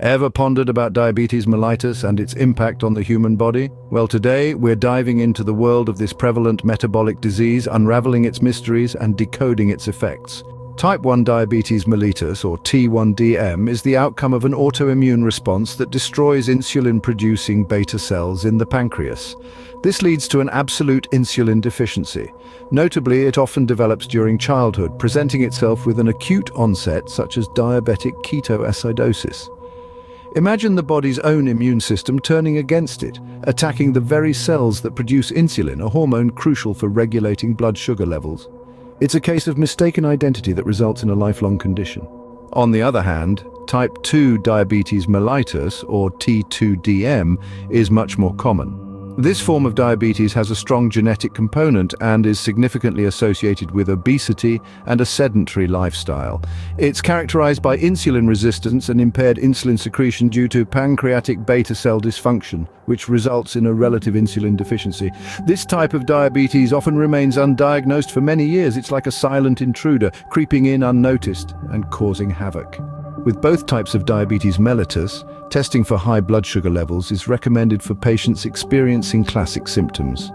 Ever pondered about diabetes mellitus and its impact on the human body? Well, today we're diving into the world of this prevalent metabolic disease, unraveling its mysteries and decoding its effects. Type 1 diabetes mellitus, or T1DM, is the outcome of an autoimmune response that destroys insulin-producing beta cells in the pancreas. This leads to an absolute insulin deficiency. Notably, it often develops during childhood, presenting itself with an acute onset such as diabetic ketoacidosis. Imagine the body's own immune system turning against it, attacking the very cells that produce insulin, a hormone crucial for regulating blood sugar levels. It's a case of mistaken identity that results in a lifelong condition. On the other hand, type 2 diabetes mellitus, or T2DM, is much more common. This form of diabetes has a strong genetic component and is significantly associated with obesity and a sedentary lifestyle. It's characterized by insulin resistance and impaired insulin secretion due to pancreatic beta cell dysfunction, which results in a relative insulin deficiency. This type of diabetes often remains undiagnosed for many years. It's like a silent intruder, creeping in unnoticed and causing havoc. With both types of diabetes mellitus, testing for high blood sugar levels is recommended for patients experiencing classic symptoms.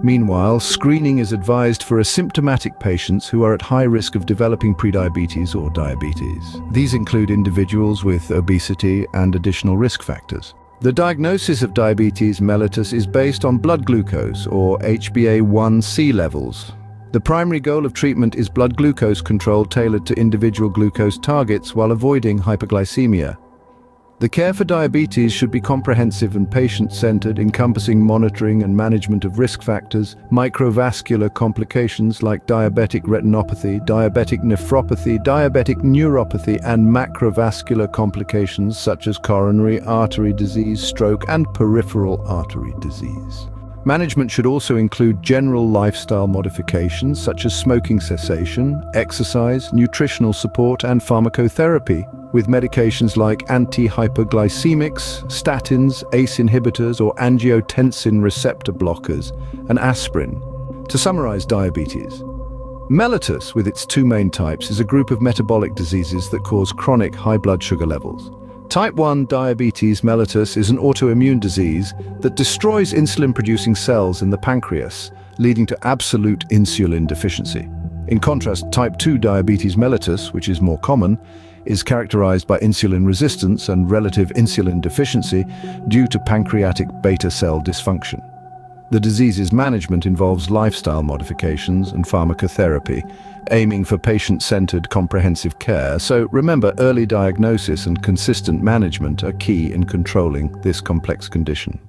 Meanwhile, screening is advised for asymptomatic patients who are at high risk of developing prediabetes or diabetes. These include individuals with obesity and additional risk factors. The diagnosis of diabetes mellitus is based on blood glucose, or HbA1c levels. The primary goal of treatment is blood glucose control tailored to individual glucose targets while avoiding hyperglycemia. The care for diabetes should be comprehensive and patient-centered, encompassing monitoring and management of risk factors, microvascular complications like diabetic retinopathy, diabetic nephropathy, diabetic neuropathy, and macrovascular complications such as coronary artery disease, stroke, and peripheral artery disease. Management should also include general lifestyle modifications such as smoking cessation, exercise, nutritional support, and pharmacotherapy, with medications like anti-hyperglycemics, statins, ACE inhibitors, or angiotensin receptor blockers, and aspirin. To summarize diabetes, mellitus, with its two main types, is a group of metabolic diseases that cause chronic high blood sugar levels. Type 1 diabetes mellitus is an autoimmune disease that destroys insulin-producing cells in the pancreas, leading to absolute insulin deficiency. In contrast, type 2 diabetes mellitus, which is more common, is characterized by insulin resistance and relative insulin deficiency due to pancreatic beta cell dysfunction. The disease's management involves lifestyle modifications and pharmacotherapy, aiming for patient-centered comprehensive care. So remember, early diagnosis and consistent management are key in controlling this complex condition.